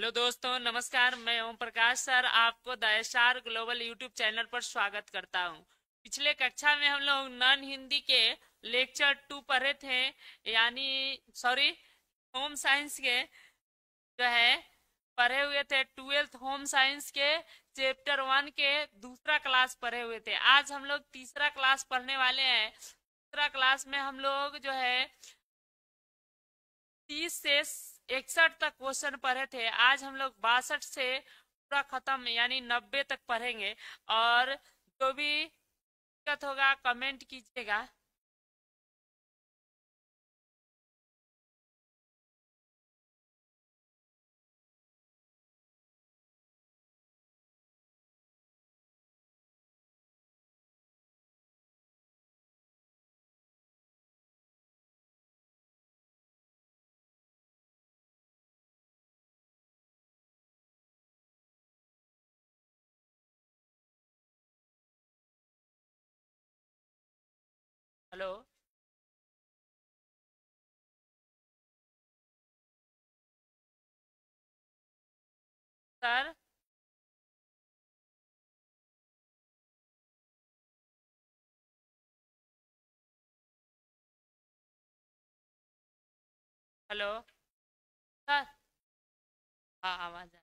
Hello दोस्तों, नमस्कार। मैं ओम प्रकाश सर आपको the star global YouTube channel पर स्वागत करता हूं। पिछले कक्षा में हम लोग नॉन हिंदी के लेक्चर 2 पढ़े थे, यानी सॉरी होम साइंस के जो है पढ़े हुए थे। 12th होम साइंस के चैप्टर 1 के दूसरा क्लास पढ़े हुए थे। आज हम लोग तीसरा क्लास पढ़ने वाले हैं। तीसरा क्लास में हम लोग जो है 30 से 61 तक क्वेश्चन पढ़े थे। आज हम लोग 62 से पूरा खत्म यानी 90 तक पढ़ेंगे। और जो भी दिक्कत होगा कमेंट कीजिएगा। Hello sir. Hello sir. हाँ, आवाज आ।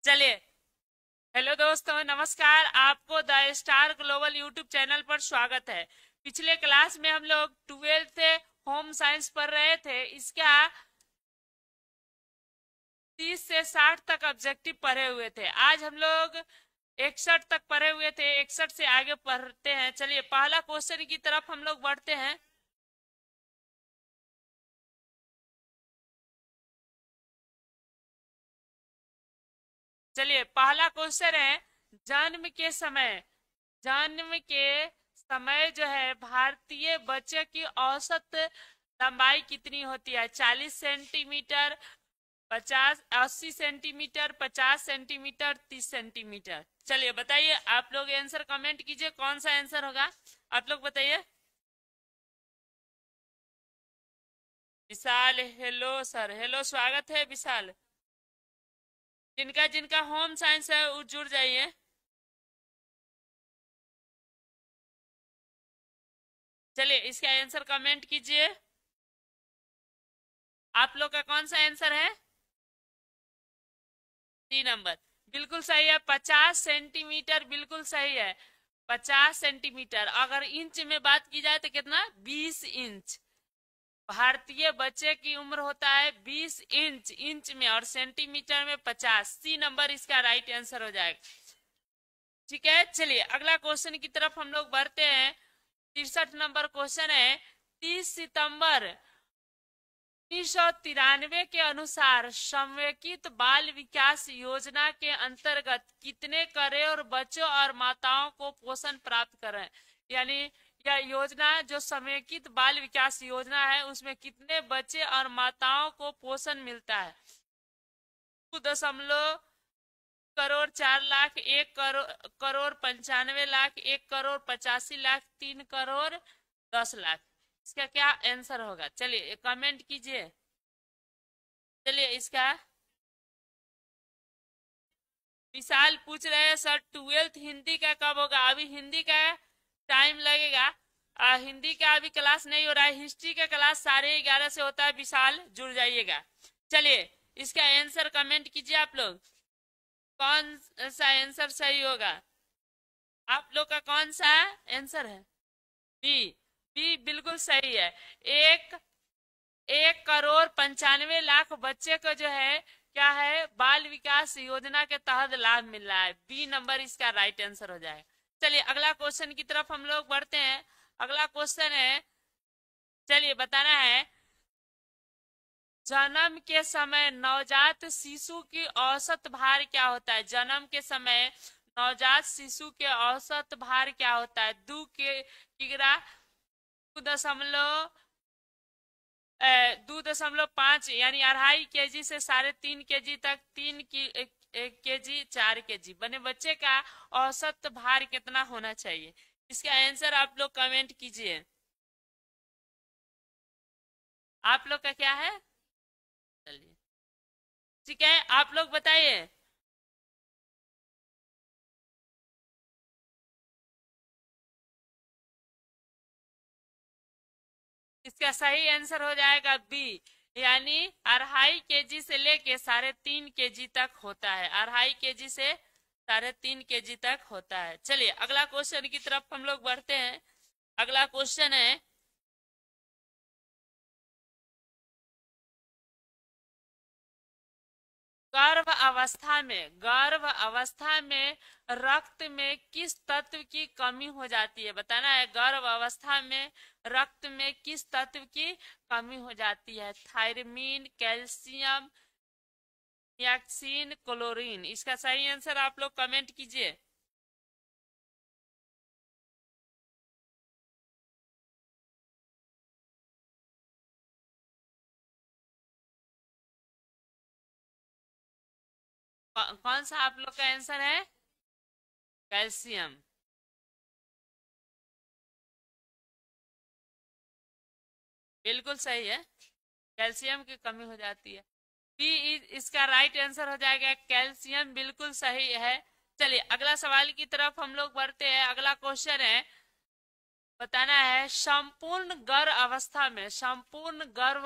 चलिए। हेलो दोस्तों, नमस्कार। आपको the star global YouTube channel पर स्वागत है। पिछले क्लास में हम लोग 12th होम साइंस पढ़ रहे थे। इसका 30 से 60 तक ऑब्जेक्टिव पढ़े हुए थे। आज हम लोग 61 तक पढ़े हुए थे। 61 से आगे पढ़ते हैं। चलिए पहला क्वेश्चन की तरफ हम लोग बढ़ते हैं। चलिए पहला क्वेश्चन है, जन्म के समय जन्म के समय जो है भारतीय बच्चे की औसत लंबाई कितनी होती है? 40 सेंटीमीटर, 80 सेंटीमीटर, 50 सेंटीमीटर, 30 सेंटीमीटर। चलिए बताइए, आप लोग आंसर कमेंट कीजिए, कौन सा आंसर होगा आप लोग बताइए। विशाल, हेलो सर। हेलो, स्वागत है विशाल। जिनका जिनका होम साइंस है वो जुड़ जाइए। चलिए इसका आंसर कमेंट कीजिए। आप लोग का कौन सा आंसर है? 3 नंबर बिल्कुल सही है। 50 सेंटीमीटर बिल्कुल सही है। 50 सेंटीमीटर। अगर इंच में बात की जाए तो कितना? 20 इंच। भारतीय बच्चे की उम्र होता है 20 इंच इंच में, और सेंटीमीटर में 50। C नंबर इसका राइट आंसर हो जाएगा। ठीक है, चलिए अगला क्वेश्चन की तरफ हम लोग बढ़ते हैं। 63 नंबर क्वेश्चन है, 30 सितंबर 1993 के अनुसार संवेकित बाल विकास योजना के अंतर्गत कितने करोड़ बच्चों और माताओं को पोषण प्राप्त कर रहे हैं? यानी यह योजना जो समेकित बाल विकास योजना है उसमें कितने बच्चे और माताओं को पोषण मिलता है? 2.4 करोड़, 4 लाख, 1 करोड़ 95 लाख, 1 करोड़ 85 लाख, 3 करोड़ 10 लाख। इसका क्या आंसर होगा? चलिए कमेंट कीजिए। चलिए इसका विशाल पूछ रहे हैं, सर 12th हिंदी का कब होगा? अभी हिंदी का टाइम लगेगा। हिंदी का अभी क्लास नहीं हो रहा है। हिस्ट्री का क्लास 11:30 से होता है। विशाल जुड़ जाइएगा। चलिए इसका आंसर कमेंट कीजिए आप लोग, कौन सा आंसर सही होगा? आप लोग का कौन सा आंसर है? बी। बी बिल्कुल सही है। एक 1 करोड़ 95 लाख बच्चे को जो है क्या है, बाल विकास योजना के तहत लाभ मिल रहा है। B नंबर इसका राइट आंसर हो जाएगा। चलिए अगला क्वेश्चन की तरफ हम लोग बढ़ते हैं। अगला क्वेश्चन है, चलिए बताना है, जन्म के समय नवजात शिशु की औसत भार क्या होता है? जन्म के समय नवजात शिशु के औसत भार क्या होता है? 2 किग्रा, 2 दशमलव 2.5 यानी 2.5 kg से 3.5 kg तक, 3 kg 4 kg बने बच्चे का औसत भार कितना होना चाहिए? इसका आंसर आप लोग कमेंट कीजिए। आप लोग का क्या है? चलिए ठीक है, आप लोग बताइए। इसका सही आंसर हो जाएगा बी, यानी 2.5 kg से लेके 3.5 kg तक होता है। 2.5 kg से 3.5 kg तक होता है। चलिए अगला क्वेश्चन की तरफ हम लोग बढ़ते हैं। अगला क्वेश्चन है, गर्भ अवस्था में रक्त में किस तत्व की कमी हो जाती है? बताना है, गर्भ अवस्था में रक्त में किस तत्व की कमी हो जाती है? थायरमीन, कैल्शियम, नियाक्सिन, क्लोरीन। इसका सही आंसर आप लोग कमेंट कीजिए। कौन सा आप लोग का आंसर है? कैल्शियम। बिल्कुल सही है, कैल्शियम की कमी हो जाती है। बी इसका राइट आंसर हो जाएगा, कैल्शियम बिल्कुल सही है। चलिए अगला सवाल की तरफ हम लोग बढ़ते हैं। अगला क्वेश्चन है, बताना है, संपूर्ण गर्भ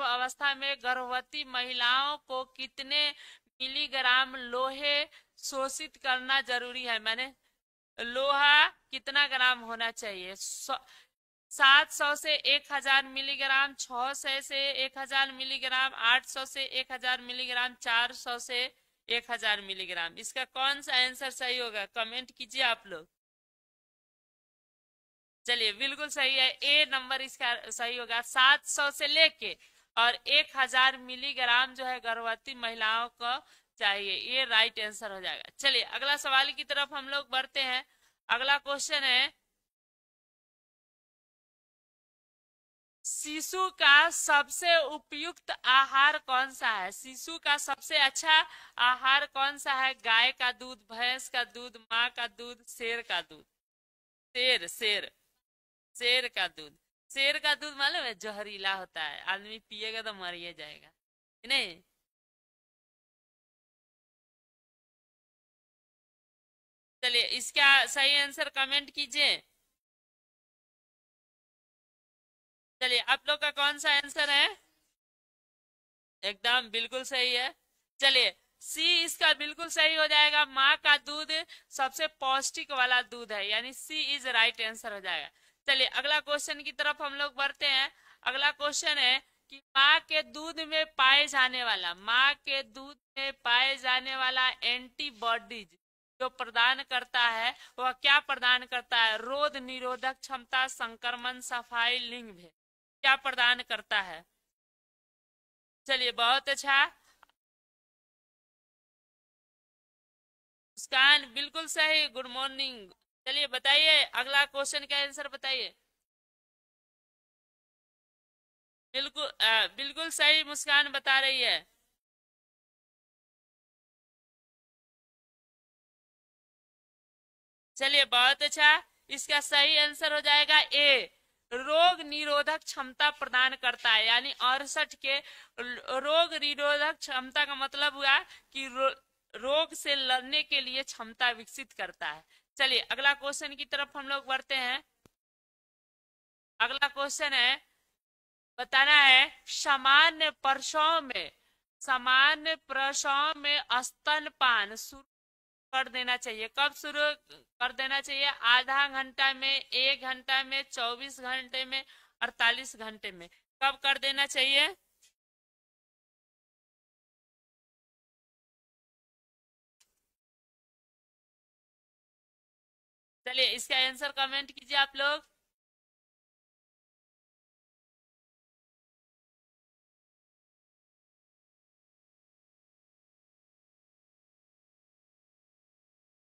अवस्था में गर्भवती महिलाओं को कितने मिलीग्राम लोहे शोषित करना जरूरी है? मैंने लोहा कितना ग्राम होना चाहिए? 700 से 1000 मिलीग्राम, 600 से 1000 मिलीग्राम, 800 से 1000 मिलीग्राम, 400 से 1000 मिलीग्राम। इसका कौन सा आंसर सही होगा? कमेंट कीजिए आप लोग। चलिए बिल्कुल सही है, ए नंबर इसका सही होगा। 700 से लेके और 1000 मिलीग्राम जो है गर्भवती महिलाओं को चाहिए, ये राइट आंसर हो जाएगा। चलिए अगला सवाल की तरफ हम लोग बढ़ते हैं। अगला क्वेश्चन है, शिशु का सबसे उपयुक्त आहार कौन सा है? शिशु का सबसे अच्छा आहार कौन सा है? गाय का दूध, भैंस का दूध, माँ का दूध, शेर का दूध? शेर शेर शेर का दूध। शेर का दूध मालूम है जहरीला होता है, आदमी पिएगा तो मर ही जाएगा, नहीं? चलिए इसका सही आंसर कमेंट कीजिए। चलिए आप लोग का कौन सा आंसर है? एकदम बिल्कुल सही है। चलिए सी इसका बिल्कुल सही हो जाएगा, माँ का दूध सबसे पौष्टिक वाला दूध है, यानी सी इज राइट आंसर हो जाएगा। चलिए अगला क्वेश्चन की तरफ हम लोग बढ़ते हैं। अगला क्वेश्चन है कि माँ के दूध में पाए जाने वाला एंटीबॉडीज जो प्रदान करता है वह क्या प्रदान करता है? रोग निरोधक क्षमता, संक्रमण, सफाई, लिंग भेद, क्या प्रदान करता है? चलिए बहुत अच्छा, मुस्कान बिल्कुल सही, गुड मॉर्निंग। चलिए बताइए अगला क्वेश्चन का आंसर बताइए। बिल्कुल बिल्कुल सही मुस्कान बता रही है। चलिए बहुत अच्छा, इसका सही आंसर हो जाएगा ए, रोग निरोधक क्षमता प्रदान करता है, यानी 68 के रोग निरोधक क्षमता का मतलब हुआ कि रोग से लड़ने के लिए क्षमता विकसित करता है। चलिए अगला क्वेश्चन की तरफ हम लोग बढ़ते हैं। अगला क्वेश्चन है, बताना है, सामान्य प्रसव में स्तनपान शुरू कर देना चाहिए। कब शुरू कर देना चाहिए? आधा घंटा में, 1 घंटा में, 24 घंटे में, 48 घंटे में? कब कर देना चाहिए? चलिए इसका आंसर कमेंट कीजिए आप लोग।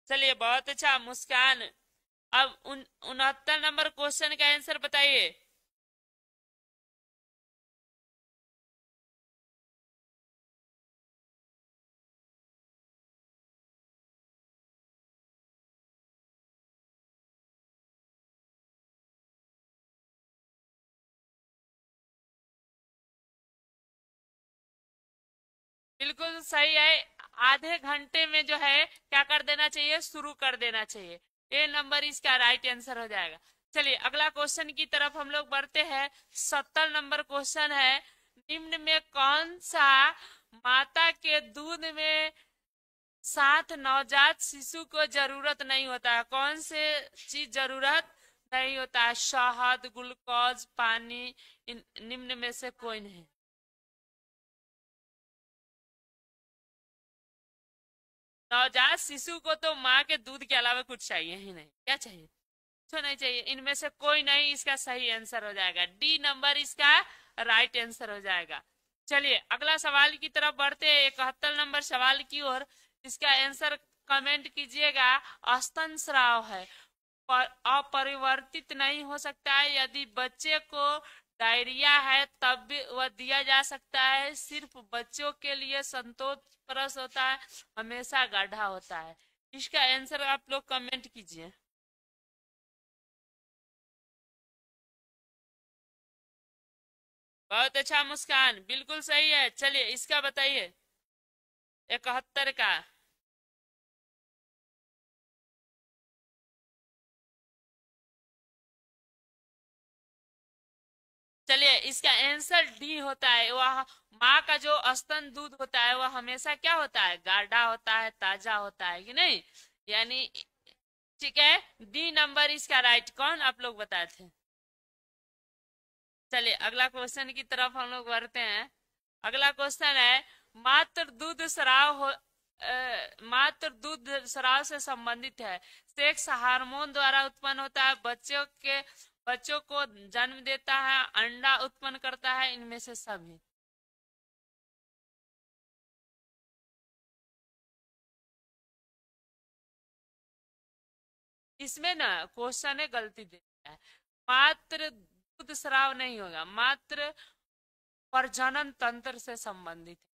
चलिए बहुत अच्छा मुस्कान, अब 69 नंबर क्वेश्चन का आंसर बताइए। बिल्कुल सही है। आधे घंटे में जो है क्या कर देना चाहिए, शुरू कर देना चाहिए। ए नंबर इसका राइट आंसर हो जाएगा। चलिए अगला क्वेश्चन की तरफ हम लोग बढ़ते हैं। 70 नंबर क्वेश्चन है, निम्न में कौन सा माता के दूध में साथ नवजात शिशु को जरूरत नहीं होता है, कौन से चीज जरूरत नहीं होता है? शहद, ग्लूकोज, पानी, इन निम्न में से कोई नहीं। नवजात शिशु को तो माँ के दूध के अलावा कुछ चाहिए ही नहीं। क्या चाहिए? कुछ नहीं चाहिए। इनमें से कोई नहीं इसका सही आंसर हो जाएगा। डी नंबर इसका राइट आंसर हो जाएगा। चलिए अगला सवाल की तरफ बढ़ते हैं, 71 नंबर सवाल की ओर। इसका आंसर कमेंट कीजिएगा। स्तन स्राव है, अपरिवर्तित नहीं हो सकता है। यदि बच्चे को डायरिया है तब भी वह दिया जा सकता है। सिर्फ बच्चों के लिए संतोष होता है, हमेशा गाढ़ा होता है। इसका आंसर आप लोग कमेंट कीजिए। बहुत अच्छा मुस्कान, बिल्कुल सही है। चलिए इसका बताइए। 71 का। चलिए इसका आंसर डी होता है। वह माँ का जो स्तन दूध होता है वह हमेशा क्या होता है, गाढ़ा होता है, ताजा होता है कि नहीं, यानी ठीक है। डी नंबर इसका राइट। कौन आप लोग बताए थे? चलिए अगला क्वेश्चन की तरफ हम लोग बढ़ते हैं। अगला क्वेश्चन है, मात्र दूध स्राव हो मात्र दूध स्राव से संबंधित है। सेक्स हार्मोन द्वारा उत्पन्न होता है। बच्चों को जन्म देता है, अंडा उत्पन्न करता है, इनमें से सभी। इसमें ना क्वेश्चन है गलती दे दिया है। मात्र दूध स्राव नहीं होगा, मात्र प्रजनन तंत्र से संबंधित है।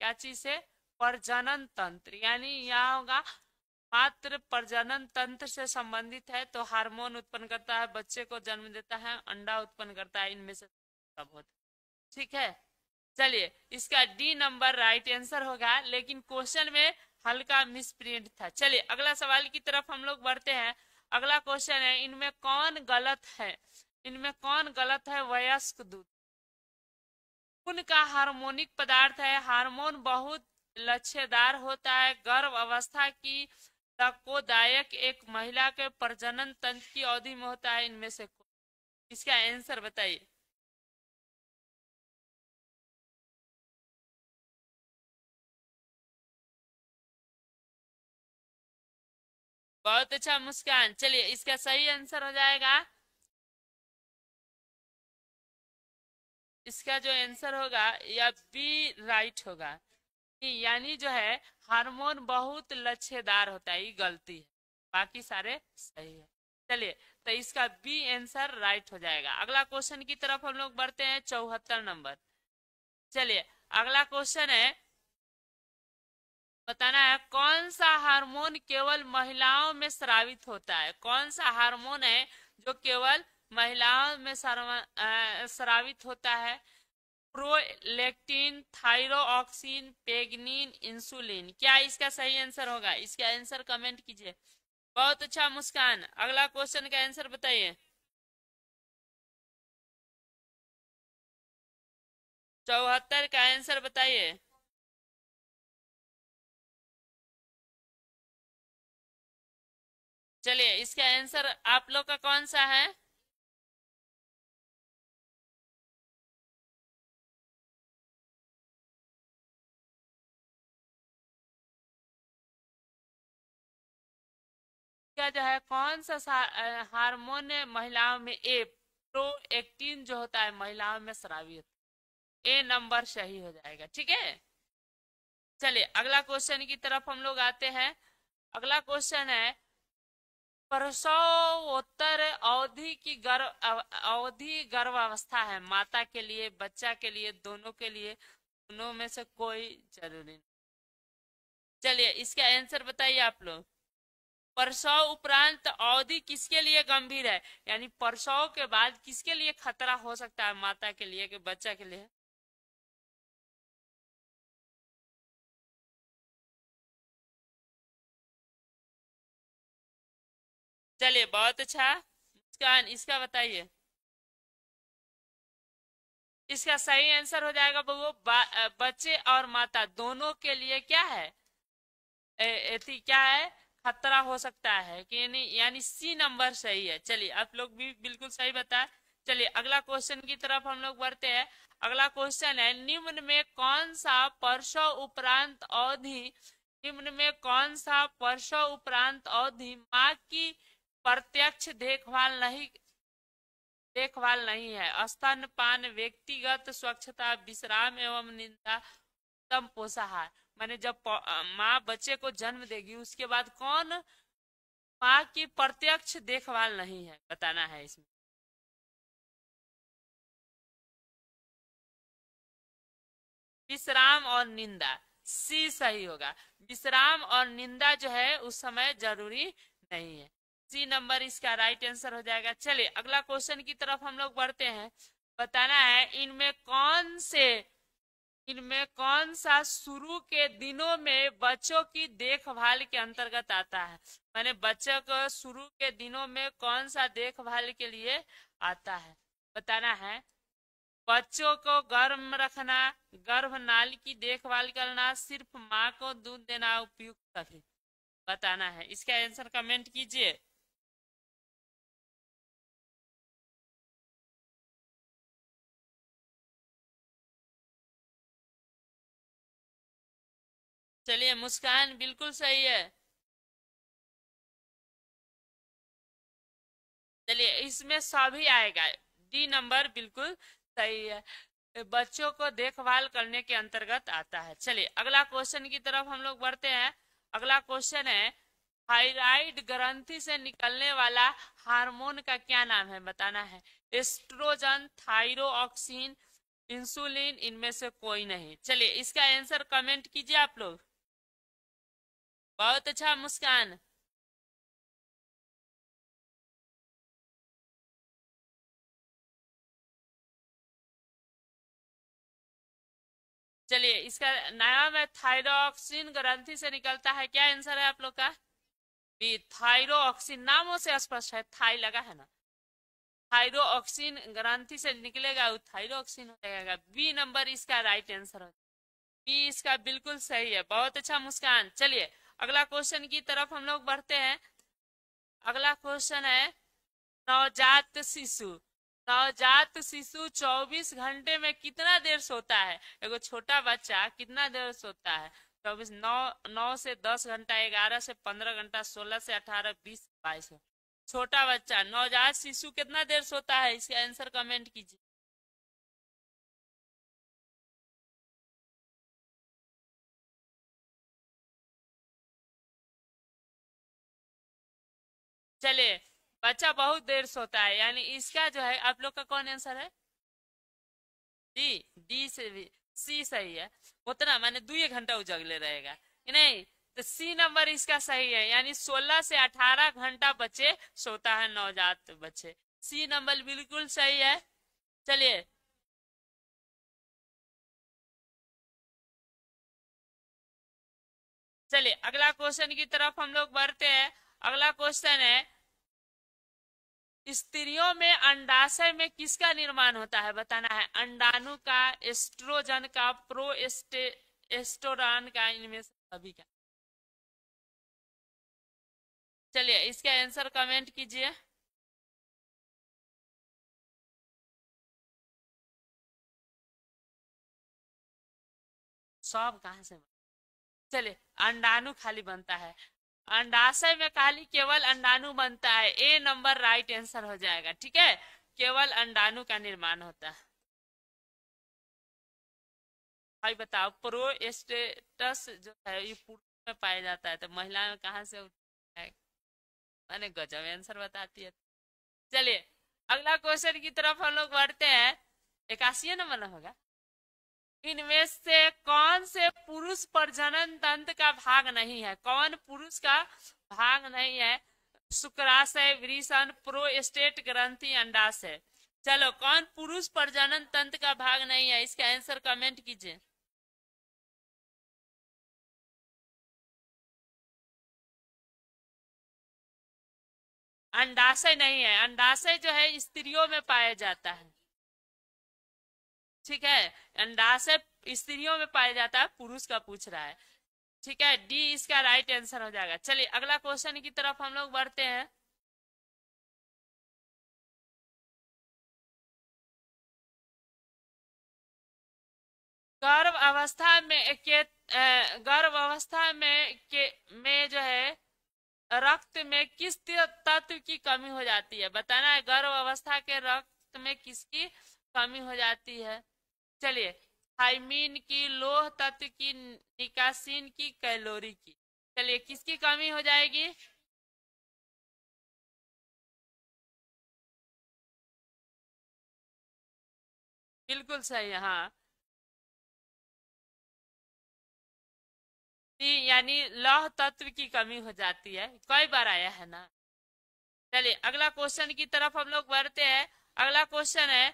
क्या चीज से? प्रजनन तंत्र, यानी यहाँ होगा मात्र प्रजनन तंत्र से संबंधित है तो हार्मोन उत्पन्न करता है, बच्चे को जन्म देता है, अंडा उत्पन्न करता है, इनमें से सब होता है। ठीक है। चलिए इसका डी नंबर राइट आंसर होगा, लेकिन क्वेश्चन में हल्का मिसप्रिंट था। चलिए अगला सवाल की तरफ हम लोग बढ़ते हैं। अगला क्वेश्चन है, इनमें कौन गलत है? इनमें कौन गलत है? वयस्क दूध खून का हार्मोनिक पदार्थ है। हार्मोन बहुत लच्छेदार होता है। गर्भ अवस्था की तकोदायक एक महिला के प्रजनन तंत्र की अवधि में होता है। इनमें से इसका आंसर बताइए। बहुत अच्छा मुस्कान। चलिए इसका सही आंसर हो जाएगा। इसका जो आंसर होगा या बी राइट होगा, यानी जो है हार्मोन बहुत लच्छेदार होता है, ये गलती है, बाकी सारे सही है। चलिए तो इसका बी आंसर राइट हो जाएगा। अगला क्वेश्चन की तरफ हम लोग बढ़ते हैं। 74 नंबर। चलिए अगला क्वेश्चन है, बताना है कौन सा हार्मोन केवल महिलाओं में स्रावित होता है? कौन सा हार्मोन है जो केवल महिलाओं में स्रावित होता है? प्रोलेक्टिन, थायरोक्सिन, पेग्निन, इंसुलिन। क्या इसका सही आंसर होगा? इसका आंसर कमेंट कीजिए। बहुत अच्छा मुस्कान। अगला क्वेश्चन का आंसर बताइए। 74 का आंसर बताइए। चलिए इसका आंसर आप लोग का कौन सा है? क्या जो है कौन सा हार्मोन है महिलाओं में? ए प्रोएक्टिन जो होता है महिलाओं में स्रावित। ए नंबर सही हो जाएगा। ठीक है। चलिए अगला क्वेश्चन की तरफ हम लोग आते हैं। अगला क्वेश्चन है, प्रसवोत्तर अवधि की अवधि गर्भावस्था है। माता के लिए, बच्चा के लिए, दोनों के लिए, दोनों में से कोई जरूरी नहीं। चलिए इसका आंसर बताइए आप लोग। प्रसव उपरांत अवधि किसके लिए गंभीर है, यानी प्रसव के बाद किसके लिए खतरा हो सकता है? माता के लिए कि बच्चा के लिए? चलिए बहुत अच्छा मुस्कान, इसका बताइए। इसका सही आंसर हो जाएगा वो बच्चे और माता दोनों के लिए क्या है, क्या है, खतरा हो सकता है कि नहीं, यानी सी नंबर सही है। चलिए आप लोग भी बिल्कुल सही बताए। चलिए अगला क्वेश्चन की तरफ हम लोग बढ़ते हैं। अगला क्वेश्चन है, निम्न में कौन सा प्रसव उपरांत अवधि, निम्न में कौन सा प्रसव उपरांत अवधि माँ की प्रत्यक्ष देखभाल नहीं है। स्तनपान, व्यक्तिगत स्वच्छता, विश्राम एवं निंदा, उत्तम पोषाहार। माने जब माँ बच्चे को जन्म देगी उसके बाद कौन माँ की प्रत्यक्ष देखभाल नहीं है, बताना है इसमें। विश्राम और निंदा, सी सही होगा। विश्राम और निंदा जो है उस समय जरूरी नहीं है। सी नंबर इसका राइट आंसर हो जाएगा। चलिए अगला क्वेश्चन की तरफ हम लोग बढ़ते हैं। बताना है इनमें कौन सा शुरू के दिनों में बच्चों की देखभाल के अंतर्गत आता है। माने बच्चों को शुरू के दिनों में कौन सा देखभाल के लिए आता है, बताना है। बच्चों को गर्म रखना, गर्भनाल की देखभाल करना, सिर्फ माँ को दूध देना उपयुक्त सभी, बताना है। इसका आंसर कमेंट कीजिए। चलिए मुस्कान बिल्कुल सही है। चलिए इसमें सभी आएगा, डी नंबर बिल्कुल सही है, बच्चों को देखभाल करने के अंतर्गत आता है। चलिए अगला क्वेश्चन की तरफ हम लोग बढ़ते हैं। अगला क्वेश्चन है, थायराइड ग्रंथि से निकलने वाला हार्मोन का क्या नाम है, बताना है। एस्ट्रोजन, थायरोक्सिन, इंसुलिन, इनमें से कोई नहीं। चलिए इसका आंसर कमेंट कीजिए आप लोग। बहुत अच्छा मुस्कान। चलिए इसका नाम है थायरोक्सिन, ग्रंथि से निकलता है। क्या आंसर है आप लोग का? B, thyroxine. नामों से स्पष्ट है, थाई लगा है ना। थायरोक्सिन ग्रंथि से निकलेगा, वो थायरोक्सिन हो जाएगा। बी नंबर इसका राइट आंसर है। बी इसका बिल्कुल सही है। बहुत अच्छा मुस्कान। चलिए अगला क्वेश्चन की तरफ हम लोग बढ़ते हैं। अगला क्वेश्चन है, नवजात शिशु, नवजात शिशु 24 घंटे में कितना देर सोता है। एगो छोटा बच्चा कितना देर सोता है? 24, 9 से 10 घंटा, 11 से 15 घंटा, 16 से 18, 20 से 22। छोटा बच्चा नवजात शिशु कितना देर सोता है, इसका आंसर कमेंट कीजिए। चलिए बच्चा बहुत देर सोता है, यानी इसका जो है आप लोग का कौन आंसर है? डी, डी से भी सी सही है। उतना माने 2 घंटा उजगले रहेगा कि नहीं, तो सी नंबर इसका सही है, यानी 16 से 18 घंटा बच्चे सोता है नवजात बच्चे। सी नंबर बिल्कुल सही है। चलिए चलिए अगला क्वेश्चन की तरफ हम लोग बढ़ते हैं। अगला क्वेश्चन है, स्त्रियों में अंडाशय में किसका निर्माण होता है, बताना है। अंडाणु का, एस्ट्रोजन का, एस्टोरन का, इनमें से सभी का। चलिए इसका आंसर कमेंट कीजिए। सब कहां से? चलिए अंडाणु खाली बनता है, अंडाशय में खाली केवल अंडाणु बनता है। ए नंबर राइट आंसर हो जाएगा, ठीक है। केवल अंडाणु का निर्माण होता है। भाई बताओ, प्रोस्टेटस जो है ये पुरुष में पाया जाता है, तो महिला में कहाँ से होता है? मैंने गजब आंसर बताती है। चलिए अगला क्वेश्चन की तरफ हम लोग बढ़ते हैं। 81 नंबर होगा। इनमें से कौन से पुरुष प्रजनन तंत्र का भाग नहीं है, कौन पुरुष का भाग नहीं है? शुक्राशय, वृषण, प्रोस्टेट ग्रंथि, अंडाशय। चलो कौन पुरुष प्रजनन तंत्र का भाग नहीं है, इसका आंसर कमेंट कीजिए। अंडाशय नहीं है, अंडाशय जो है स्त्रियों में पाया जाता है। ठीक है, अंडाशय स्त्रियों में पाया जाता है, पुरुष का पूछ रहा है। ठीक है, डी इसका राइट आंसर हो जाएगा। चलिए अगला क्वेश्चन की तरफ हम लोग बढ़ते हैं। गर्भ अवस्था में गर्भ अवस्था में जो है रक्त में किस तत्व की कमी हो जाती है, बताना है। गर्भ अवस्था के रक्त में किसकी कमी हो जाती है? चलिए, थायमीन की, लोह तत्व की, निकासीन की, कैलोरी की। चलिए किसकी कमी हो जाएगी? बिल्कुल सही है, हाँ। यानी लौह तत्व की कमी हो जाती है, कई बार आया है ना। चलिए अगला क्वेश्चन की तरफ हम लोग बढ़ते हैं। अगला क्वेश्चन है,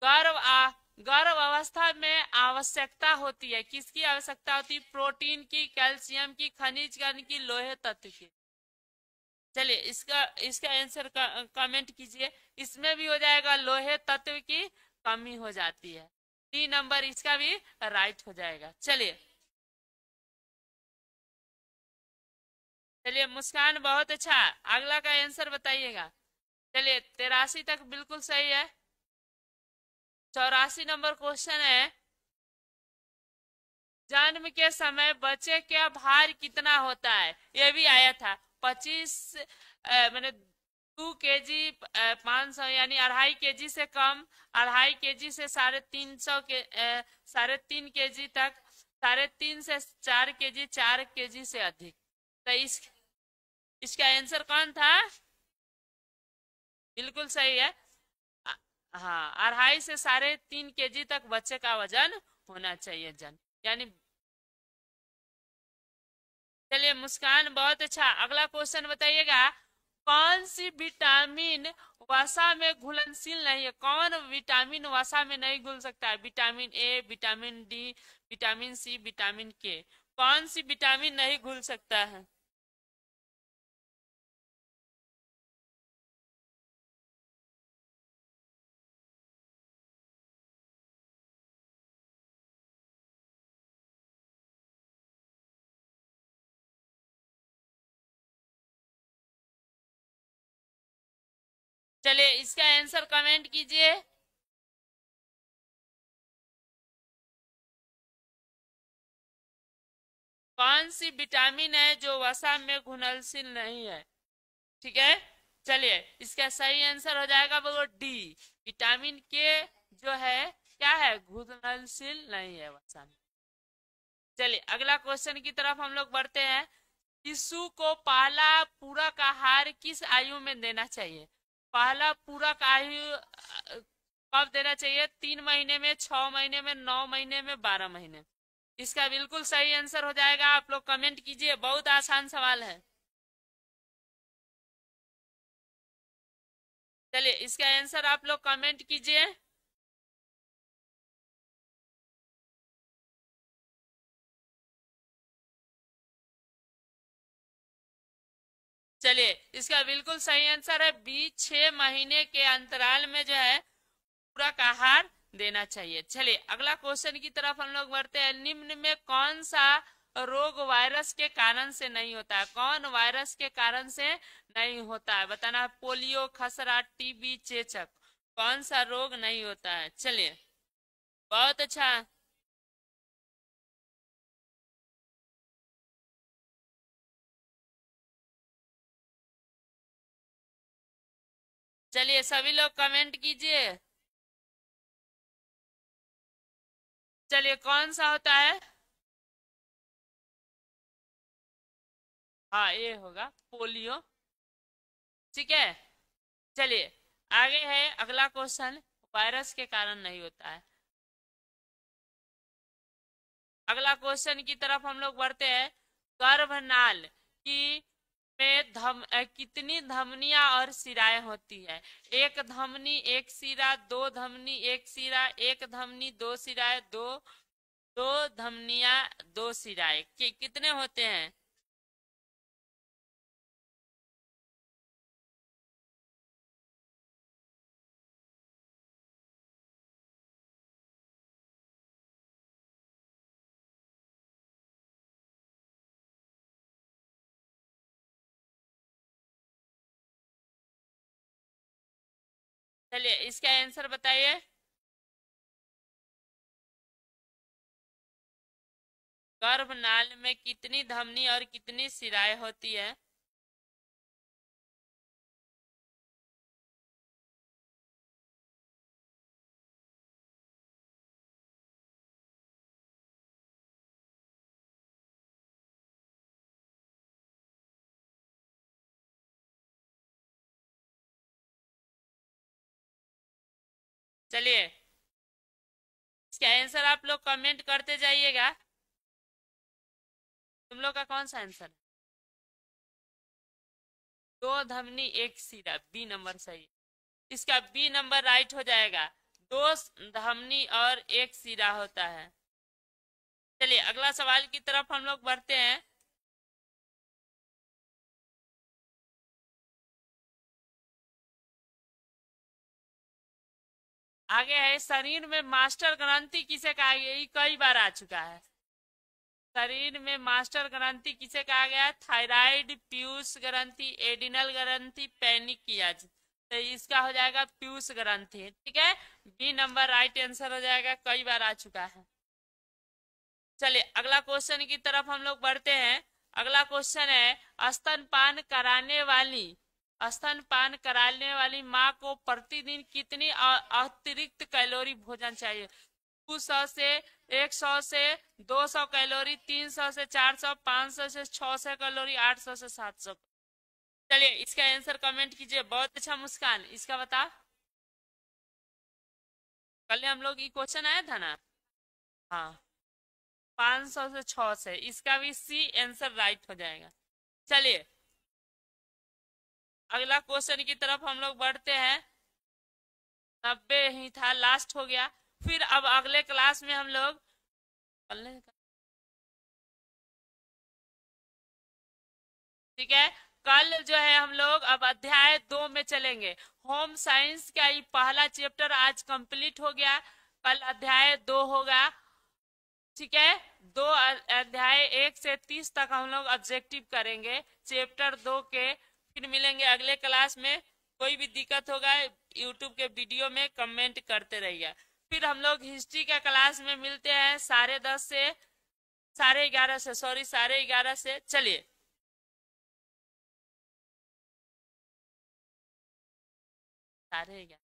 गर्भ आ गर्भ अवस्था में आवश्यकता होती है, किसकी आवश्यकता होती है? प्रोटीन की, कैल्शियम की, खनिज कण की, लोहे तत्व की। चलिए इसका इसका आंसर कमेंट कीजिए। इसमें भी हो जाएगा, लोहे तत्व की कमी हो जाती है। 3 नंबर इसका भी राइट हो जाएगा। चलिए चलिए मुस्कान, बहुत अच्छा। अगला का आंसर बताइएगा। चलिए 83 तक बिल्कुल सही है। 84 नंबर क्वेश्चन है, जन्म के समय बच्चे का भार कितना होता है? ये भी आया था। 25 मैंने 2 kg, 500 यानी 2.5 kg से कम, 2.5 kg से 350 के 3.5 kg तक, 3.5 से 4 kg, 4 kg से अधिक। तो इसका आंसर कौन था? बिल्कुल सही है। अ- हाँ, 2.5 से 3.5 kg तक बच्चे का वजन होना चाहिए, जन यानी। चलिए मुस्कान, बहुत अच्छा। अगला क्वेश्चन बताइएगा, कौन सी विटामिन वसा में घुलनशील नहीं है? कौन विटामिन वसा में नहीं घुल सकता है? Vitamin A, vitamin D, vitamin C, vitamin K. कौन सी विटामिन नहीं घुल सकता है? चलिए इसका आंसर कमेंट कीजिए। कौन सी विटामिन है जो वसा में घुलनशील नहीं है? ठीक है, चलिए इसका सही आंसर हो जाएगा वो डी, विटामिन के जो है क्या है, घुलनशील नहीं है वसा में। चलिए अगला क्वेश्चन की तरफ हम लोग बढ़ते हैं। शिशु को पहला पूरक आहार किस आयु में देना चाहिए? पहला पूरक आयु कब देना चाहिए? 3 महीने में, 6 महीने में, 9 महीने में, 12 महीने। इसका बिल्कुल सही आंसर हो जाएगा। आप लोग कमेंट कीजिए, बहुत आसान सवाल है। चलिए इसका आंसर आप लोग कमेंट कीजिए। चलिए इसका बिल्कुल सही आंसर है बी, 6 महीने के अंतराल में जो है पूरक आहार देना चाहिए। चलिए अगला क्वेश्चन की तरफ हम लोग बढ़ते हैं। निम्न में कौन सा रोग वायरस के कारण से नहीं होता है? कौन वायरस के कारण से नहीं होता है, बताना है। पोलियो, खसरा, टीबी, चेचक। कौन सा रोग नहीं होता है? चलिए बहुत अच्छा। चलिए सभी लोग कमेंट कीजिए। चलिए कौन सा होता है? हाँ ये होगा पोलियो। ठीक है, चलिए आगे है अगला क्वेश्चन, वायरस के कारण नहीं होता है। अगला क्वेश्चन की तरफ हम लोग बढ़ते हैं। गर्भनाल की में कितनी धमनियां और सिराएं होती है? एक धमनी, एक सिरा, दो धमनी, एक सिरा, एक धमनी, दो सिराएं, दो धमनियां, दो सिराएं। कितने होते हैं? चलिए इसका आंसर बताइए। गर्भनाल में कितनी धमनी और कितनी शिराएं होती है? चलिए इसका आंसर आप लोग कमेंट करते जाइएगा। तुम लोग का कौन सा आंसर है? दो धमनी एक सिरा, बी नंबर सही। इसका बी नंबर राइट हो जाएगा। दो धमनी और एक सिरा होता है। चलिए अगला सवाल की तरफ हम लोग बढ़ते हैं। आगे है, शरीर में मास्टर ग्रंथि किसे कहा गया? ये कई बार आ चुका है। शरीर में मास्टर ग्रंथि किसे कहा गया? थायराइड, पीयूष ग्रंथि, एडिनल ग्रंथि, पैनिकियाज। तो इसका हो जाएगा पीयूष ग्रंथि। ठीक है, बी नंबर राइट आंसर हो जाएगा, कई बार आ चुका है। चलिए अगला क्वेश्चन की तरफ हम लोग बढ़ते हैं। अगला क्वेश्चन है, स्तनपान कराने वाली माँ को प्रतिदिन कितनी अतिरिक्त कैलोरी भोजन चाहिए? 200 से 100 से 200 कैलोरी, 300 से 400, 500 से 600 कैलोरी, 800 से 700। चलिए इसका आंसर कमेंट कीजिए। बहुत अच्छा मुस्कान, इसका बता। कल हम लोग ये क्वेश्चन आया था ना? हाँ, 500 से 600, इसका भी सी आंसर राइट हो जाएगा। चलिए अगला क्वेश्चन की तरफ हम लोग बढ़ते हैं। 90 ही था, लास्ट हो गया। फिर अब अगले क्लास में हम लोग ठीक है, कल जो है हम लोग अब अध्याय 2 में चलेंगे। होम साइंस का ये पहला चैप्टर आज कंप्लीट हो गया। कल अध्याय 2 होगा। ठीक है, दो अध्याय 1 से 30 तक हम लोग ऑब्जेक्टिव करेंगे चैप्टर 2 के। फिर मिलेंगे अगले क्लास में। कोई भी दिक्कत होगा यूट्यूब के वीडियो में कमेंट करते रहिए। फिर हम लोग हिस्ट्री का क्लास में मिलते हैं 10:30 से 11:30 से, सॉरी 11:30 से। चलिए 11:30।